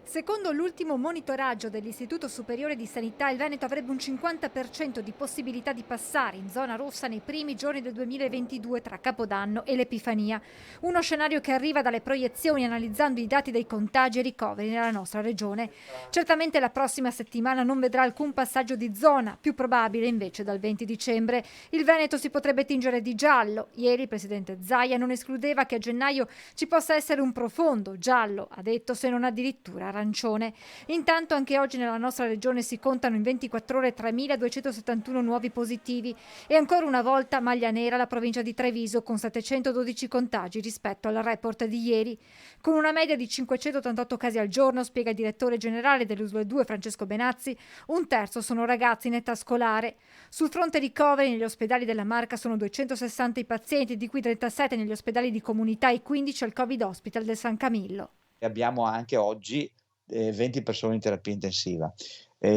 Secondo l'ultimo monitoraggio dell'Istituto Superiore di Sanità, il Veneto avrebbe un 50% di possibilità di passare in zona rossa nei primi giorni del 2022 tra Capodanno e l'Epifania. Uno scenario che arriva dalle proiezioni analizzando i dati dei contagi e ricoveri nella nostra regione. Certamente la prossima settimana non vedrà alcun passaggio di zona, più probabile invece dal 20 dicembre. Il Veneto si potrebbe tingere di giallo. Ieri il presidente Zaia non escludeva che a gennaio ci possa essere un profondo giallo, ha detto, se non addirittura arancione. Intanto anche oggi nella nostra regione si contano in 24 ore 3.271 nuovi positivi e ancora una volta maglia nera la provincia di Treviso con 712 contagi rispetto al report di ieri. Con una media di 588 casi al giorno, spiega il direttore generale dell'USL 2 Francesco Benazzi, un terzo sono ragazzi in età scolare. Sul fronte ricoveri negli ospedali della Marca sono 260 i pazienti, di cui 37 negli ospedali di comunità e 15 al Covid Hospital del San Camillo. E abbiamo anche oggi 20 persone in terapia intensiva,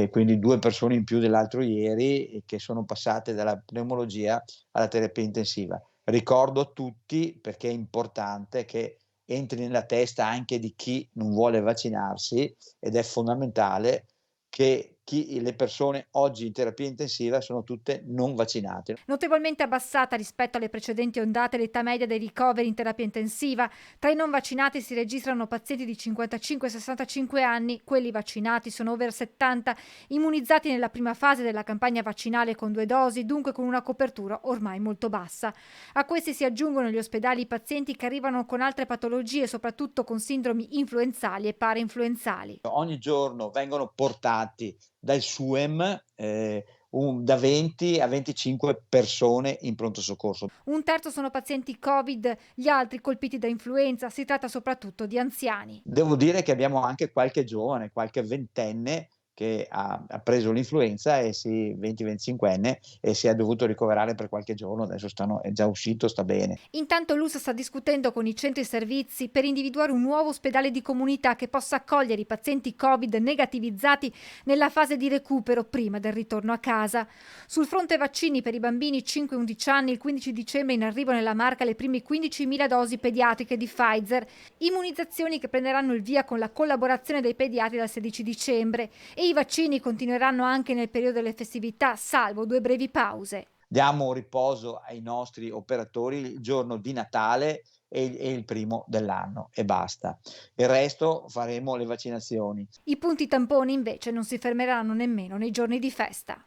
quindi 2 persone in più dell'altro ieri che sono passate dalla pneumologia alla terapia intensiva. Ricordo a tutti, perché è importante, che entri nella testa anche di chi non vuole vaccinarsi ed è fondamentale che le persone oggi in terapia intensiva sono tutte non vaccinate. Notevolmente abbassata rispetto alle precedenti ondate l'età media dei ricoveri in terapia intensiva. Tra i non vaccinati si registrano pazienti di 55-65 anni, quelli vaccinati sono over 70, immunizzati nella prima fase della campagna vaccinale con 2 dosi, dunque con una copertura ormai molto bassa. A questi si aggiungono negli ospedali i pazienti che arrivano con altre patologie, soprattutto con sindromi influenzali e parainfluenzali. Ogni giorno vengono portati dal SUEM, da 20 a 25 persone in pronto soccorso. Un terzo sono pazienti Covid, gli altri colpiti da influenza, si tratta soprattutto di anziani. Devo dire che abbiamo anche qualche giovane, qualche ventenne che ha preso l'influenza 20, 25enne e si è dovuto ricoverare per qualche giorno, adesso è già uscito, sta bene. Intanto l'USL sta discutendo con i centri servizi per individuare un nuovo ospedale di comunità che possa accogliere i pazienti Covid negativizzati nella fase di recupero prima del ritorno a casa. Sul fronte vaccini per i bambini 5-11 anni, il 15 dicembre in arrivo nella Marca le prime 15.000 dosi pediatriche di Pfizer, immunizzazioni che prenderanno il via con la collaborazione dei pediatri dal 16 dicembre e i vaccini continueranno anche nel periodo delle festività, salvo 2 brevi pause. Diamo riposo ai nostri operatori il giorno di Natale e il primo dell'anno e basta. Il resto faremo le vaccinazioni. I punti tamponi invece non si fermeranno nemmeno nei giorni di festa.